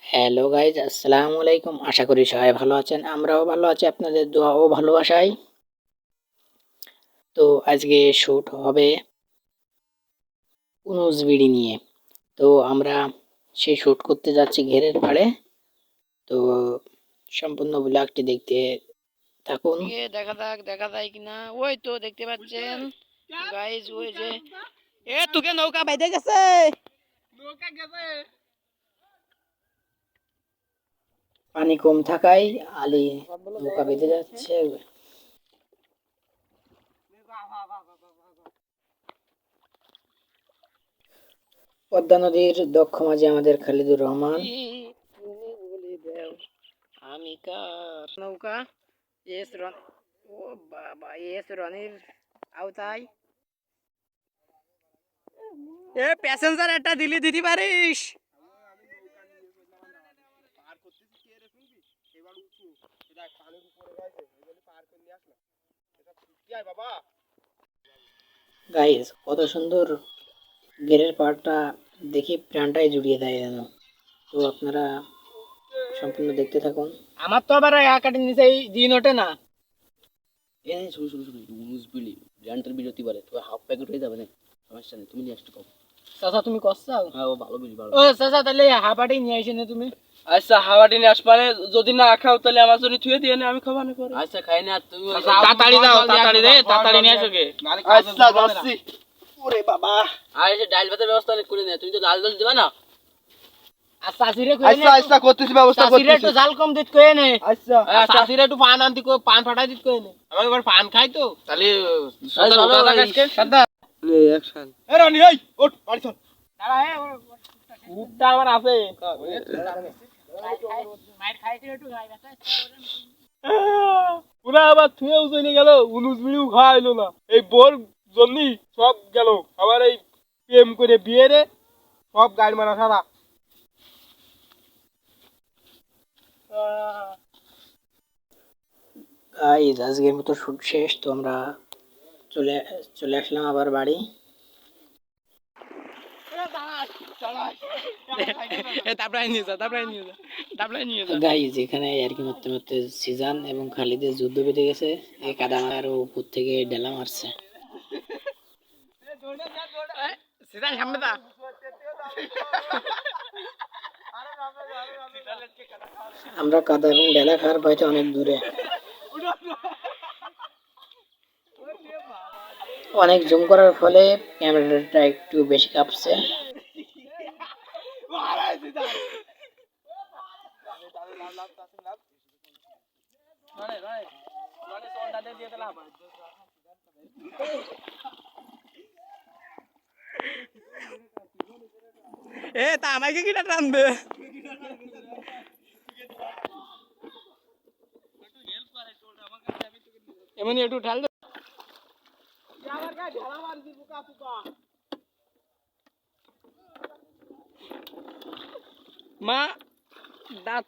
Hello guys, আসসালামু আলাইকুম। আশা করি সবাই ভালো আছেন, আমরাও ভালো আছি আপনাদের দোয়া ও ভালোবাসায়। তো আজকে শ্যুট হবে উনুস বিড়ি নিয়ে। তো আমরা সেই শ্যুট করতে যাচ্ছি ঘেরের পাড়ে। তো সম্পূর্ণ ব্লগটি দেখতে থাকুন। দেখা যায় কিনা, ওই তো দেখতে পাচ্ছেন গাইজ, ওই যে তোকে নৌকা বাইতে গেছে, পানি কম থাকায় আলী নৌকা বেঁধে যাচ্ছে। পদ্মা নদীর দক্ষ মাঝি আমাদের খালিদুর রহমান। আমি কার নৌকা এস রন, ও বাবা, এস রনির আওতায় প্যাসেঞ্জার একটা দিতে পারিস। গাইস, কত সুন্দর গেরের পাড়টা দেখে প্রাণটাই জুড়িয়ে দেয় যেন। তো আপনারা সম্পূর্ণ দেখতে থাকুন। আমার তো আবার একাটির নিচে দিন ওঠে না। শুরু শুরু শুরু উনিশ বিলি ব্র্যান্ডের বিরতি বলে তো হাফ প্যাকেট হয়ে যাবে না, সমস্যা নেই, তুমি নিয়ে আসতে কম। চাচা তুমি কষ্টাও? হ্যাঁ, ও ভালো বিলি ভালো। ও চাচা, তাহলে হাফাটি নিয়ে আসি না তুমি? আচ্ছা, হাওয়াটি নিয়ে আসবারে, যদি না খাও তাহলে আমার জন্য থুয়ে দিয়ে নে, আমি খাবো না পরে। আচ্ছা, খাই না তুমি, তাড়াতাড়ি যাও, তাড়াতাড়ি রে, তাড়াতাড়ি নিয়ে আসো গে। আচ্ছা যাচ্ছি। ওরে বাবা, আর এসে ডাল ভাতের ব্যবস্থা করে নে, তুমি তো ডাল দল দিবা না। আচ্ছা চাচিরে কই নে, আচ্ছা আচ্ছা করতেছি, ব্যবস্থা করতেছি। চাচিরে একটু জাল কম দিত কই নে। আচ্ছা চাচিরে একটু পান আনতি কই, পান ফাটাই দিত কই নে। আমি এবার পান খাই তো, তাহলে সদা ওটা আজকে সদা লে অ্যাকশন। এ রানি, এই ওঠ বাড়ি চল। দাঁড়া, উঠটা আমার আছে। মাইর খাইতে একটু গাই বাতা পুরা আবার থুয়েও চলে গেল, উনুস বিড়িও খাওয়াইলো না। এই বোর জন্যই সব গেল, আবার এই প্রেম করে বিয়ে রে সব গাড়ি মারা সারা। গাইস, আজকের মতো শুট শেষ। তো আমরা চলে চলে আসলাম আবার বাড়ি। গাইস, এখানে আর কি মারতে মারতে সিজান এবং খালিদের যুদ্ধ বেঁধে গেছে। এই কাদা মারার উপর থেকে ডেলা মারছে। সিজান সামনে দা, আমরা কাদা এবং ডেলা খাওয়ার ভয়তে অনেক দূরে, অনেক জুম করার ফলে ক্যামেরাটা একটু বেশি কাঁপছে। তা আমাকে কিনা টানবে? এমনি একটু ঢাল দে। মা দাঁত